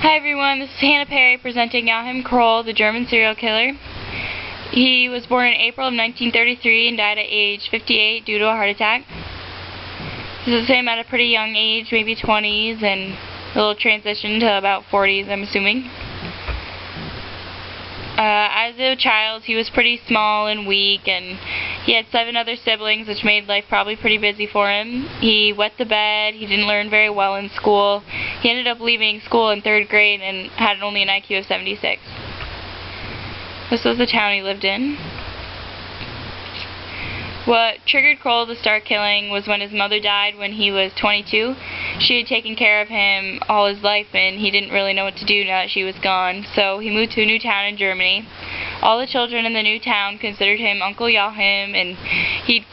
Hi everyone, this is Hannah Perry presenting Joachim Kroll, the German serial killer. He was born in April of 1933 and died at age 58 due to a heart attack. This is him at a pretty young age, maybe 20s, and a little transition to about 40s, I'm assuming. As a child, he was pretty small and weak, and he had 7 other siblings, which made life probably pretty busy for him. He wet the bed, he didn't learn very well in school. He ended up leaving school in 3rd grade and had only an IQ of 76. This was the town he lived in. What triggered Kroll to start killing was when his mother died when he was 22. She had taken care of him all his life, and he didn't really know what to do now that she was gone, so he moved to a new town in Germany. All the children in the new town considered him Uncle Joachim, and he'd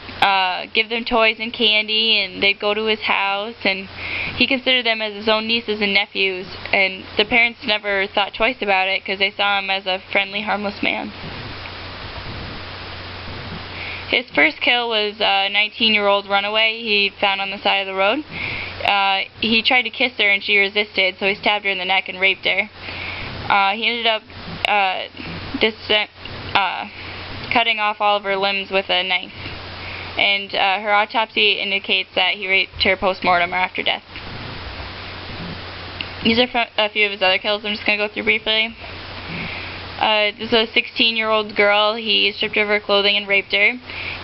give them toys and candy, and they'd go to his house, and he considered them as his own nieces and nephews, and the parents never thought twice about it because they saw him as a friendly, harmless man. His first kill was a 19-year-old runaway he found on the side of the road. He tried to kiss her and she resisted, so he stabbed her in the neck and raped her. He ended up cutting off all of her limbs with a knife. And her autopsy indicates that he raped her post-mortem or after death. These are a few of his other kills I'm just going to go through briefly. This is a 16-year-old girl. He stripped of her clothing and raped her.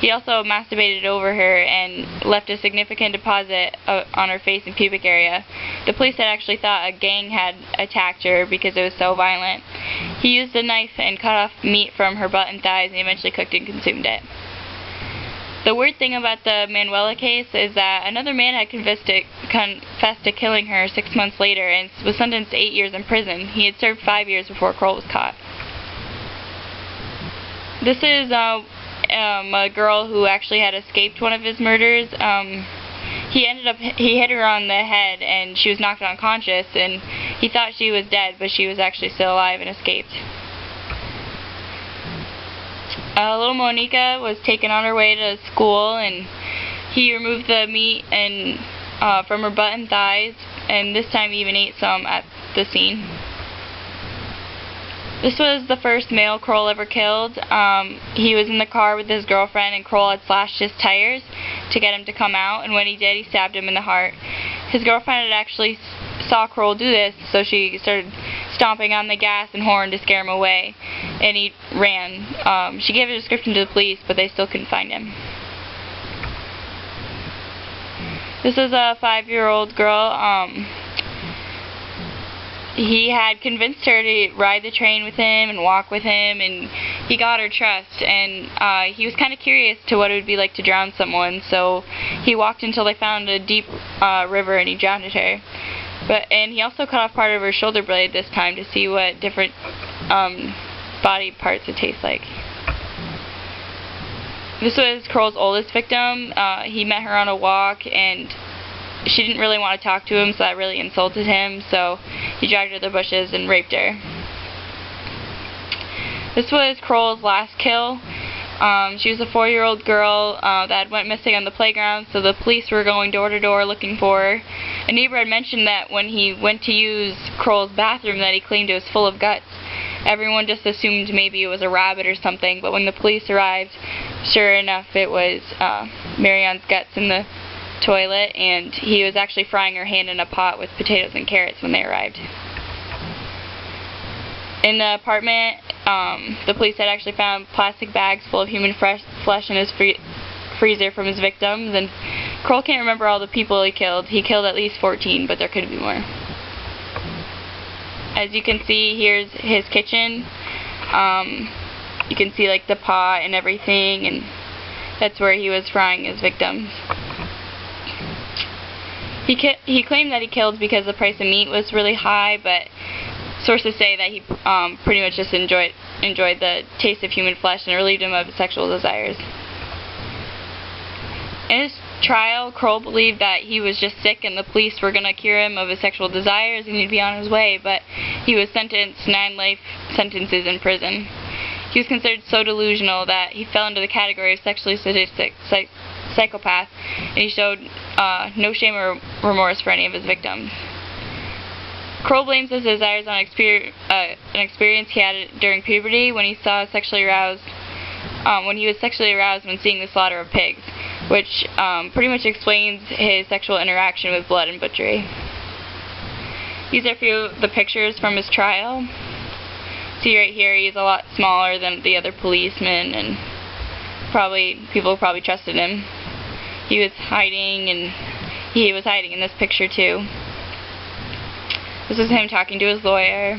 He also masturbated over her and left a significant deposit on her face and pubic area. The police had actually thought a gang had attacked her because it was so violent. He used a knife and cut off meat from her butt and thighs and eventually cooked and consumed it. The weird thing about the Manuela case is that another man had confessed to killing her 6 months later and was sentenced to 8 years in prison. He had served 5 years before Kroll was caught. This is a girl who actually had escaped one of his murders. He hit her on the head and she was knocked unconscious, and he thought she was dead, but she was actually still alive and escaped. Little Monica was taken on her way to school, and he removed the meat from her butt and thighs, and this time he even ate some at the scene. This was the first male Kroll ever killed. He was in the car with his girlfriend, and Kroll had slashed his tires to get him to come out, and when he did, he stabbed him in the heart. His girlfriend had actually saw Kroll do this, so she started stomping on the gas and horn to scare him away, and he ran. She gave a description to the police, but they still couldn't find him. This is a 5-year-old girl. He had convinced her to ride the train with him and walk with him, and he got her trust, and he was kind of curious to what it would be like to drown someone, so he walked until they found a deep river and he drowned her. And he also cut off part of her shoulder blade this time to see what different body parts would taste like. This was Kroll's oldest victim. He met her on a walk, and she didn't really want to talk to him, so that really insulted him, so he dragged her to the bushes and raped her. This was Kroll's last kill. She was a 4-year-old girl that went missing on the playground, so the police were going door to door looking for her. A neighbor had mentioned that when he went to use Kroll's bathroom that he claimed it was full of guts. Everyone just assumed maybe it was a rabbit or something, but when the police arrived, sure enough, it was Marianne's guts in the toilet, and he was actually frying her hand in a pot with potatoes and carrots when they arrived. In the apartment, the police had actually found plastic bags full of human flesh in his freezer from his victims, and Kroll can't remember all the people he killed. He killed at least 14, but there could be more. As you can see, here's his kitchen. You can see like the pot and everything, and that's where he was frying his victims. He claimed that he killed because the price of meat was really high, but sources say that he pretty much just enjoyed the taste of human flesh and relieved him of his sexual desires. In his trial, Kroll believed that he was just sick and the police were going to cure him of his sexual desires and he'd be on his way, but he was sentenced 9 life sentences in prison. He was considered so delusional that he fell into the category of sexually sadistic psychopath, and he showed no shame or remorse for any of his victims. Kroll blames his desires on an experience he had during puberty when he was sexually aroused when seeing the slaughter of pigs, which pretty much explains his sexual interaction with blood and butchery. These are a few of the pictures from his trial. See right here, he's a lot smaller than the other policemen, and people probably trusted him. He was hiding in this picture too. This is him talking to his lawyer,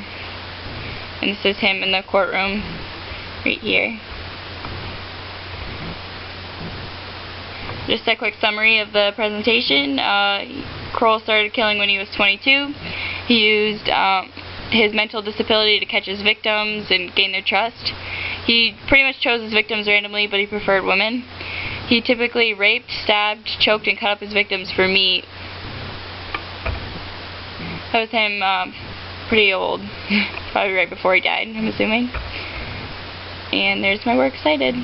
and this is him in the courtroom right here. Just a quick summary of the presentation. Kroll started killing when he was 22. He used his mental disability to catch his victims and gain their trust. He pretty much chose his victims randomly, but he preferred women. He typically raped, stabbed, choked, and cut up his victims for meat. That was him pretty old. Probably right before he died, I'm assuming. And there's my works cited.